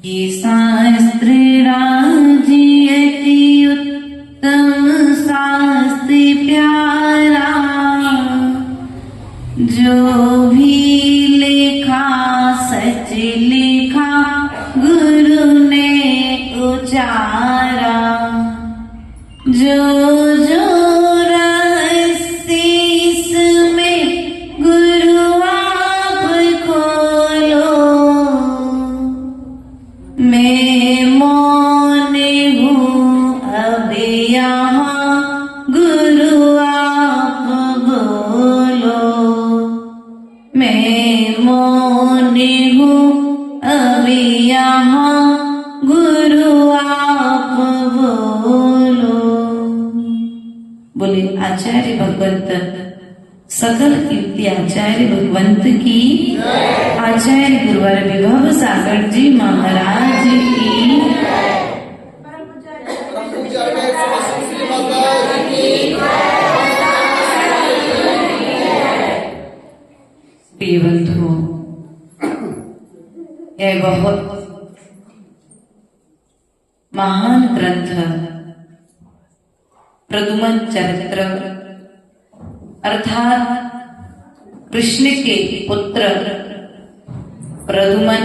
ये शास्त्र राजी अति उत्तम शास्त्र प्यारा, जो भी लिखा सच लिखा गुरु ने उचारा। जो जो रहस्य इसमें गुरु आप खोलो, मैं मौन हूँ अब यहाँ गुरु आप बोलो। मैं मौन हूँ अब यहाँ गुरु आप बोलो। बोले आचार्य भगवंत सकल कीर्ति आचार्य भगवंत की, आचार्य गुरुवर विभव सागर जी महाराज की। प्रिय बंधुओं, यह बहुत महान ग्रंथ प्रद्युम्न चरित्र अर्थात कृष्ण के पुत्र प्रद्युम्न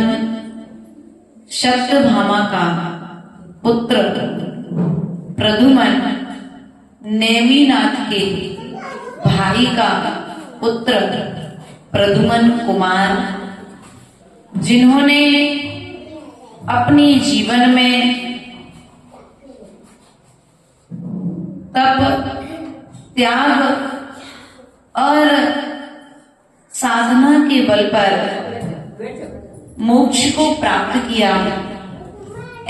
सत्यभामा का पुत्र प्रद्युम्न नेमिनाथ के भाई का पुत्र प्रद्युम्न कुमार, जिन्होंने अपने जीवन में तप, त्याग और साधना के बल पर मोक्ष को प्राप्त किया।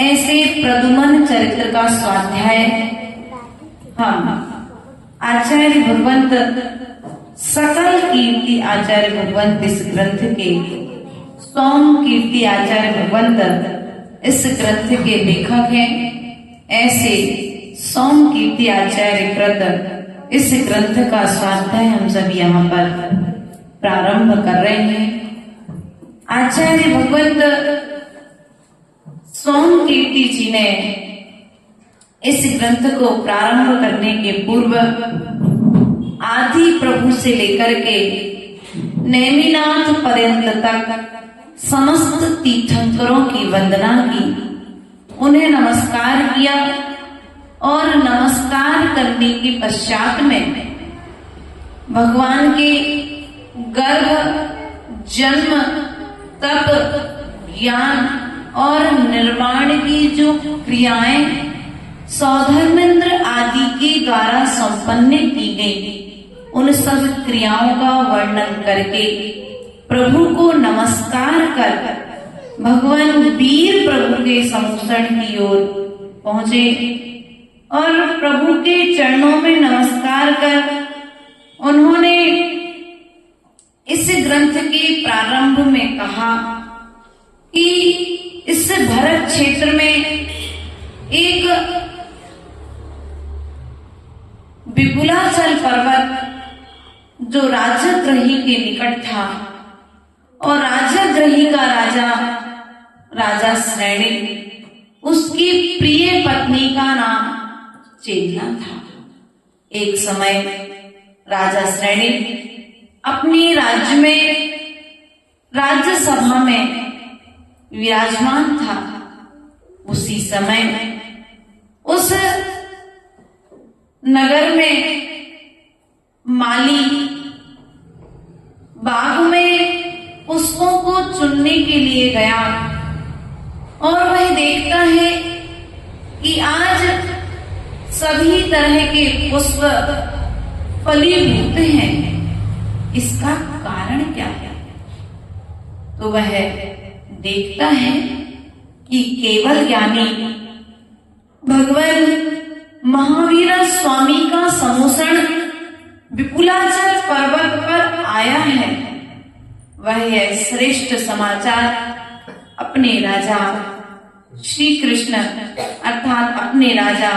ऐसे प्रद्युम्न चरित्र का स्वाध्याय हम आचार्य भगवंत सकल कीर्ति आचार्य भगवंत इस ग्रंथ के सौम कीर्ति आचार्य भगवंत इस ग्रंथ के लेखक हैं। ऐसे सौम कीर्ति आचार्य कृत इस ग्रंथ का स्वाध्याय हम सब यहाँ पर प्रारंभ कर रहे हैं। आचार्य भगवंत सौम कीर्ति जी ने इस ग्रंथ को प्रारंभ करने के पूर्व आदि प्रभु से लेकर के नेमिनाथ पर्यंत तक समस्त तीर्थंकरों की वंदना की, उन्हें नमस्कार किया और नमस्कार करने के पश्चात में भगवान के गर्भ, जन्म, तप, ज्ञान और निर्माण की जो क्रियाएं सौधर्मेंद्र आदि के द्वारा संपन्न की गई, उन सब क्रियाओं का वर्णन करके प्रभु को नमस्कार कर भगवान वीर प्रभु के समूषण की ओर पहुंचे और प्रभु के चरणों में नमस्कार कर उन्होंने इस ग्रंथ के प्रारंभ में कहा कि इस भरत क्षेत्र में एक विपुलाचल पर्वत जो राजगृही के निकट था और राजगृही का राजा श्रेणी, उसकी प्रिय पत्नी का नाम चेतना था। एक समय राजा श्रेणी अपने राज्य में राज्यसभा में विराजमान था। उसी समय उस नगर में माली बाग में पुष्पों को चुनने के लिए गया और वह देखता है कि आज सभी तरह के पुष्प फलीभूत हैं। इसका कारण क्या है? तो वह देखता है कि केवल ज्ञानी भगवान महावीर स्वामी का समूषण विपुलाचल पर्वत पर आया है। वह यह श्रेष्ठ समाचार अपने राजा श्री कृष्ण अर्थात अपने राजा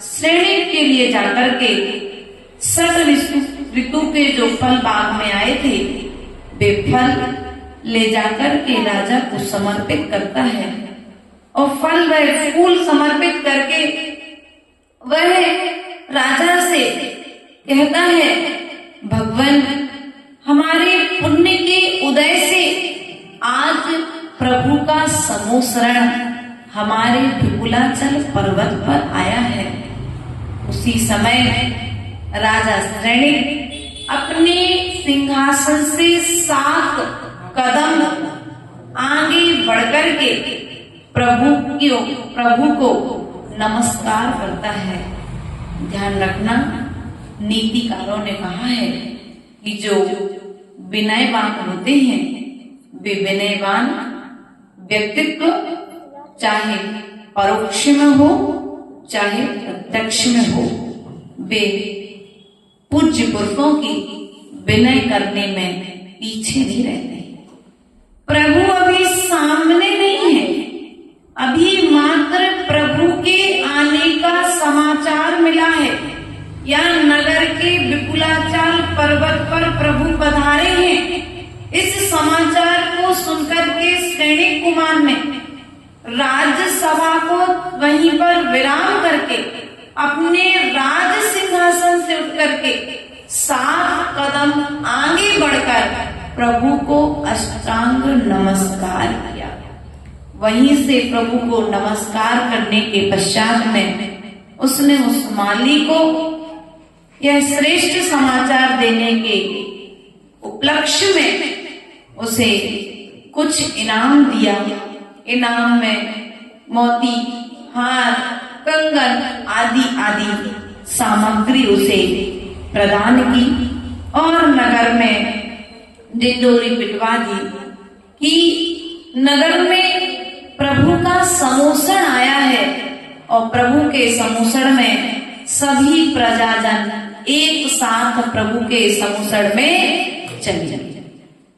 श्रेणी के लिए जाकर के षट ऋतु के जो फल बाग में आए थे वे फल ले जाकर के राजा को समर्पित करता है और फल व फूल समर्पित करके वह राजा से कहता है, भगवान हमारे पुण्य के उदय से आज प्रभु का समोसरण हमारे विपुलाचल पर्वत पर आया है। उसी समय राजा श्रेणिक अपने सिंहासन से 7 कदम आगे बढ़कर के प्रभु को नमस्कार करता है। ध्यान रखना, नीतिकारों ने कहा है कि जो विनयवान होते हैं वे विनयवान व्यक्तित्व चाहे परोक्ष में हो चाहे प्रत्यक्ष में हो, वे पूज्य पुरुषों की विनय करने में पीछे नहीं रहते। प्रभु अभी सामने नहीं है, अभी मात्र प्रभु के आने का समाचार मिला है या नगर के विपुलाचल पर्वत पर प्रभु पधारे हैं। इस समाचार को सुनकर के श्रेणिक कुमार ने राजसभा को वहीं पर विराम करके अपने राज सिंहासन से उठ करके 7 कदम आगे बढ़कर प्रभु को अष्टांग नमस्कार किया। वहीं से प्रभु को नमस्कार करने के पश्चात में उसने उस माली को यह श्रेष्ठ समाचार देने के उपलक्ष्य में उसे कुछ इनाम दिया। इनाम में मोती, हार, कंगन आदि आदि सामग्री उसे प्रदान की और नगर में डिंडोरी पिटवा दी कि नगर में प्रभु का समोसण आया है और प्रभु के समोसण में सभी प्रजाजन एक साथ प्रभु के समोसण में चले।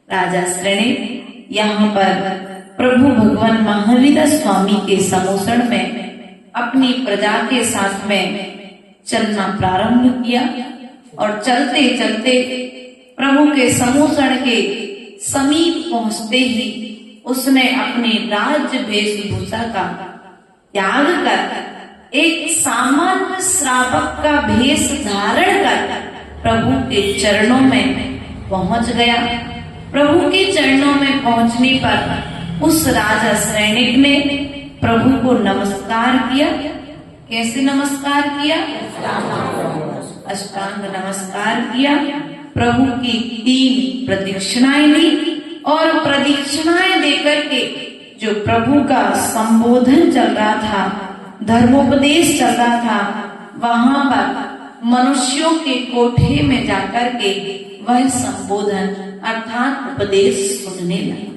राजा श्रेणी यहाँ पर प्रभु भगवान महावीर स्वामी के समोसण में अपनी प्रजा के साथ में चलना प्रारंभ किया और चलते चलते प्रभु के समोसण के समीप पहुंचते ही उसने अपनी राज्य वेशभूषा का त्याग कर एक सामान्य श्रावक का भेष धारण कर प्रभु के चरणों में पहुंच गया। प्रभु के चरणों में पहुंचने पर उस राजा श्रेणिक ने प्रभु को नमस्कार किया। कैसे नमस्कार किया? अष्टांग नमस्कार किया। प्रभु की 3 प्रदक्षिणाएं ली और प्रदक्षिणाएं देकर के जो प्रभु का संबोधन चल रहा था, धर्मोपदेश चल रहा था, वहां पर मनुष्यों के कोठे में जाकर के वह संबोधन अर्थात उपदेश सुनने लगे।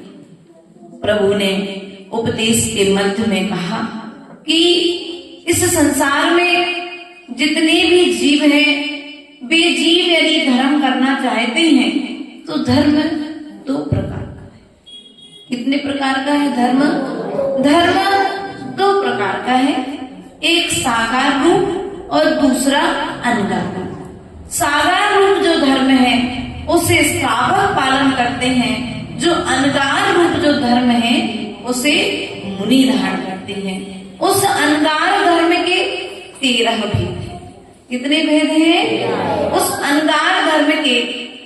प्रभु ने उपदेश के मध्य में कहा कि इस संसार में जितने भी जीव हैं, वे जीव यदि धर्म करना चाहते हैं तो धर्म 2 प्रकार का है। कितने प्रकार का है धर्म? धर्म 2 प्रकार का है, एक साकार रूप और दूसरा अनगार रूप। साकार रूप जो धर्म है उसे श्रावक पालन करते हैं, जो अनगार रूप जो धर्म है उसे मुनि धारण करते हैं। उस अनगार धर्म के 13 भेद हैं। कितने भेद हैं? उस अनगार धर्म के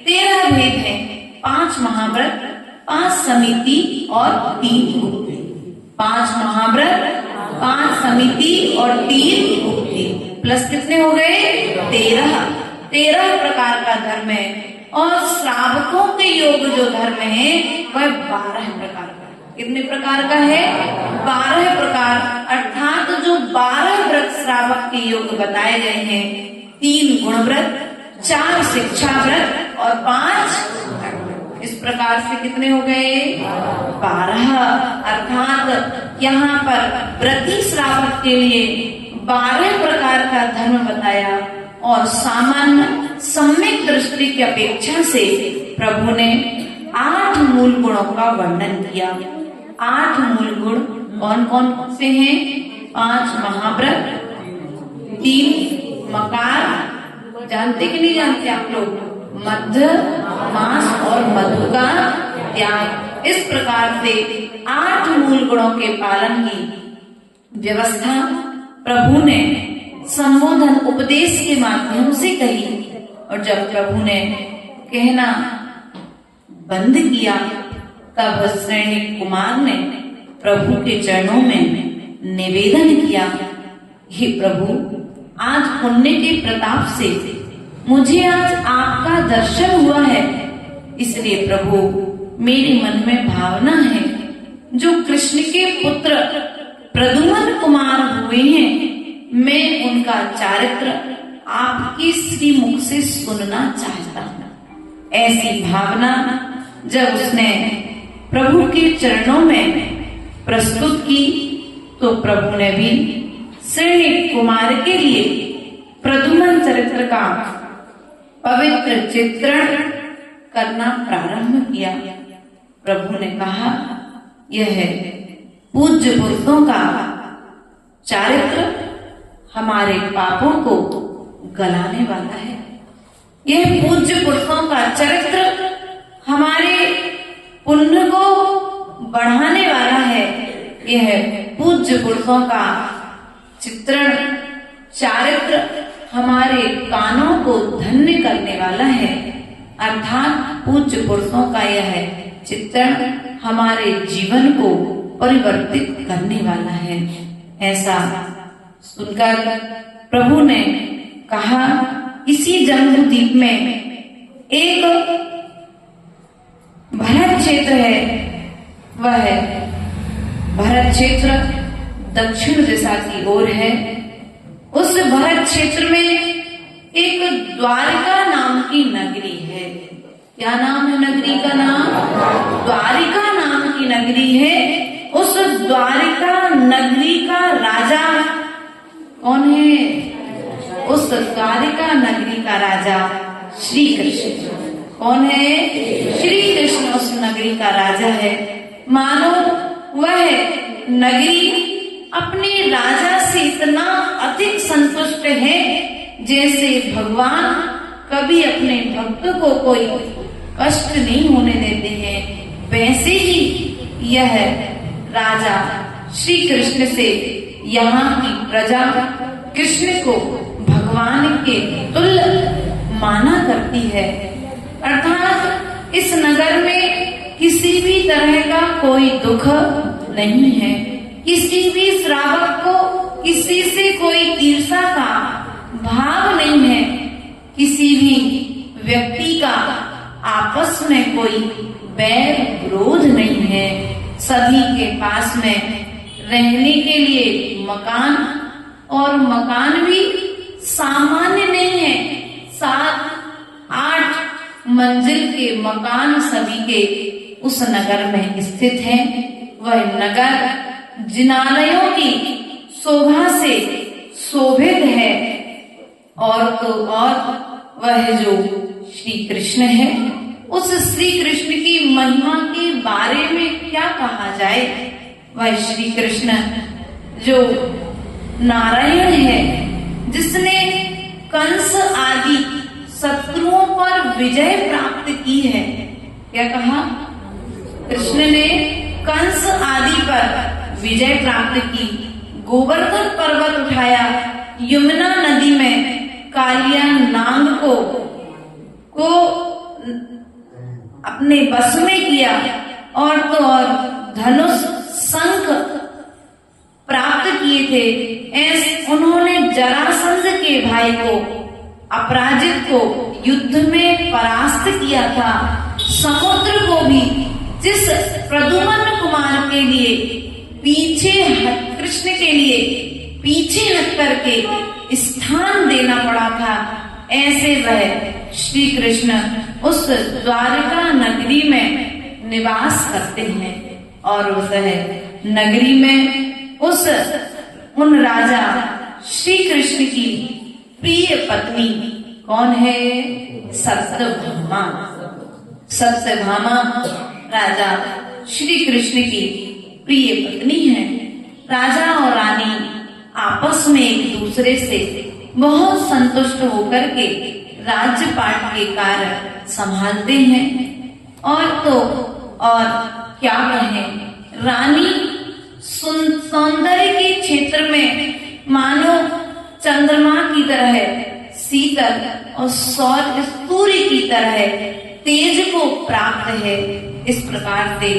13 भेद हैं। 5 महाव्रत, 5 समिति और 3 गुप्ति। 5 महाव्रत, 5 समिति और 3 गुप्ति प्लस कितने हो गए? 13 प्रकार का धर्म है। और श्रावकों के योग जो धर्म है वह 12 प्रकार का। कितने प्रकार का है? 12 प्रकार, अर्थात जो 12 व्रत श्रावक के योग बताए गए हैं, 3 गुण व्रत, 4 शिक्षा व्रत और 5 इस प्रकार से कितने हो गए? 12। अर्थात यहाँ पर व्रती श्रावक के लिए 12 प्रकार का धर्म बताया और सामान्य सम्यक दृष्टि की अपेक्षा से प्रभु ने 8 मूल गुणों का वर्णन किया। 8 मूल गुण कौन कौन से हैं? 5 महाव्रत, 3 मकार, जानते कि नहीं जानते आप लोग? मध्य, मास और मधु का त्याग। इस प्रकार से 8 मूल गुणों के पालन की व्यवस्था प्रभु ने संबोधन उपदेश के माध्यम से कही, और जब प्रभु ने कहना बंद किया तब सैनिक कुमार ने प्रभु के चरणों में निवेदन किया, हे प्रभु, आज पुण्य के प्रताप से मुझे आज आपका दर्शन हुआ है, इसलिए प्रभु मेरे मन में भावना है, जो कृष्ण के पुत्र प्रद्युम्न कुमार हुए हैं, मैं उनका चारित्र आपके श्रीमुख से सुनना चाहता हूँ। ऐसी भावना जब उसने प्रभु के चरणों में प्रस्तुत की तो प्रभु ने भी सैनिक कुमार के लिए प्रद्युम्न चरित्र का पवित्र चित्रण करना प्रारंभ किया। प्रभु ने कहा, यह पूज्य पुरुषों का चारित्र हमारे पापों को गलाने वाला है। यह पूज्य पुरुषों का चरित्र हमारे पुण्य को बढ़ाने वाला है। यह पूज्य पुरुषों का चित्रण चारित्र हमारे कानों को धन्य करने वाला है, अर्थात पूज्य पुरुषों का यह चित्रण हमारे जीवन को परिवर्तित करने वाला है। ऐसा सुनकर प्रभु ने कहा, इसी जम्बूद्वीप में एक भरत क्षेत्र है, वह भरत क्षेत्र दक्षिण दिशा की ओर है। उस भरत क्षेत्र में एक द्वारिका नाम की नगरी है। क्या नाम है नगरी का नाम? द्वारिका नाम की नगरी है। उस द्वारिका नगरी का राजा कौन है? उस द्वारिका नगरी का राजा श्री कृष्ण। कौन है? श्री कृष्ण उस नगरी का राजा है। मानो वह नगरी अपने राजा से इतना अधिक संतुष्ट है, जैसे भगवान कभी अपने भक्त को कोई कष्ट नहीं होने देते हैं, वैसे ही यह राजा श्री कृष्ण से यहाँ की प्रजा कृष्ण को भगवान के तुल्य माना करती है। अर्थात इस नगर में किसी भी तरह का कोई दुख नहीं है, किसी भी श्रावक को किसी से कोई ईर्ष्या का भाव नहीं है, किसी भी व्यक्ति का आपस में कोई बैर विरोध नहीं है। सभी के पास में रहने के लिए मकान, और मकान भी सामान्य नहीं है, 7-8 मंजिल के मकान सभी के उस नगर में स्थित हैं। वह नगर जिनालयों की शोभा से शोभित है, और तो और वह जो श्री कृष्ण है, उस श्री कृष्ण की महिमा के बारे में क्या कहा जाए। वह श्री कृष्ण जो नारायण है, जिसने कंस आदि शत्रुओं पर विजय प्राप्त की है। क्या कहा? कृष्ण ने कंस आदि पर विजय प्राप्त की, गोवर्धन पर्वत उठाया, यमुना नदी में कालिया नाग को अपने बस में किया, और तो और धनुष शंख प्राप्त किए थे। उन्होंने जरासंध के भाई को, अपराजित को युद्ध में परास्त किया था। समुद्र को भी, जिस प्रद्युम्न कुमार के लिए पीछे कृष्ण के लिए पीछे हट करके स्थान देना पड़ा था, ऐसे वह श्री कृष्ण उस द्वारिका नगरी में निवास करते हैं। और उस नगरी में उन राजा श्री कृष्ण की प्रिय पत्नी कौन है? सत्यभामा। सत्यभामा राजा श्री कृष्ण की प्रिय पत्नी है। राजा और रानी आपस में एक दूसरे से बहुत संतुष्ट होकर के राज्यपाट के कार्य संभालते हैं। और तो और क्या कहें, रानी सौंदर्य के क्षेत्र में मानो चंद्रमा की तरह शीतल और सूर्य की तरह तेज को प्राप्त है। इस प्रकार से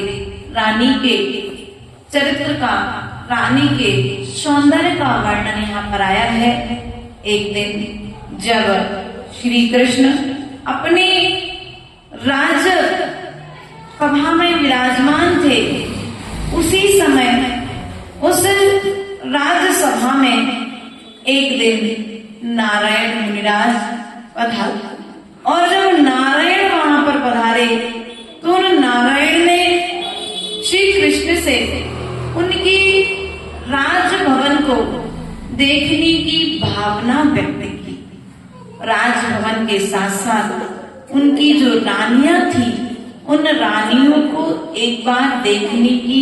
रानी के चरित्र का, रानी के सौंदर्य का वर्णन यहाँ पर आया है। एक दिन जब श्री कृष्ण अपने राज सभा में विराजमान थे, उसी समय उस राजसभा में एक दिन नारायण मुनिराज पधारे, और जब नारायण वहां पर पधारे तो नारायण ने श्री कृष्ण से उनकी राजभवन को देखने की भावना व्यक्त की। राजभवन के साथ साथ उनकी जो रानियां थी, उन रानियों को एक बार देखने की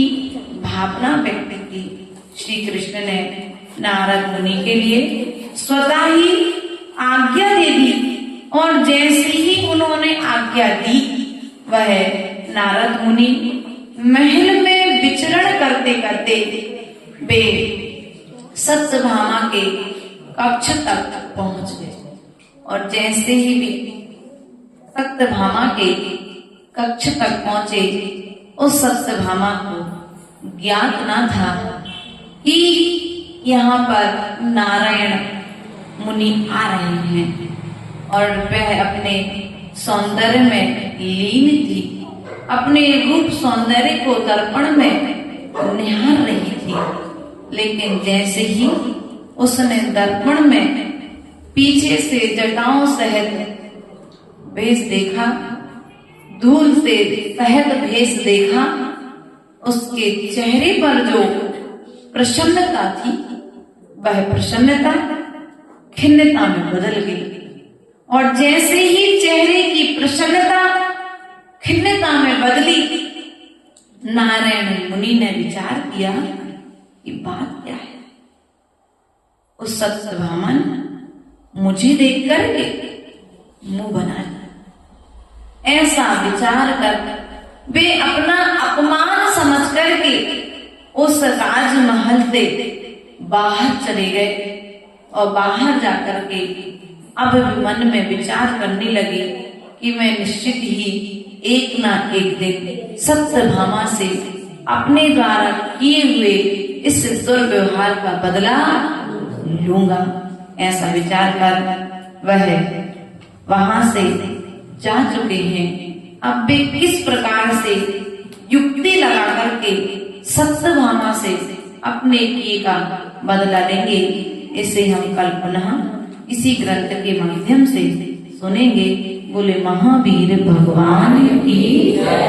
भावना व्यक्त की। श्री कृष्ण ने नारद मुनि के लिए स्वतः ही आज्ञा दे दी, और जैसे ही उन्होंने आज्ञा दी, वह नारद मुनि महल में विचरण करते करते वे सत्यभामा के कक्ष तक पहुंच गए। और जैसे ही वे सत्यभामा के कक्ष तक पहुंचे, उस सत्यभामा को ज्ञात न था कि यहाँ पर नारायण मुनि आ रहे हैं, और वह अपने सौंदर्य में लीन थी, अपने रूप सौंदर्य को दर्पण में निहार रही थी। लेकिन जैसे ही उसने दर्पण में पीछे से जटाओं सहित भेष देखा, धूल से सहित भेष देखा, उसके चेहरे पर जो प्रसन्नता थी, वह प्रसन्नता खिन्नता में बदल गई। और जैसे ही चेहरे की प्रसन्नता खिन्नता में बदली, नारायण मुनि ने विचार किया कि बात क्या है। उस सत्यभामा ने मुझे देख करके मुंह बना लिया। ऐसा विचार कर वे अपना अपमान समझ करके उस राजमहल से बाहर चले गए, और बाहर जाकर के अब मन में विचार करने लगे कि मैं निश्चित ही एक ना एक दिन सत्यभामा से अपने द्वारा किए हुए इस दुर्व्यवहार का बदला लूंगा। ऐसा विचार कर वह वहां से जा चुके हैं। अब वे किस प्रकार से युक्ति लगा करके सत्यभामा से अपने किए का बदला लेंगे, इसे हम कल पुनः इसी ग्रंथ के माध्यम से सुनेंगे। बोले महावीर भगवान की जय।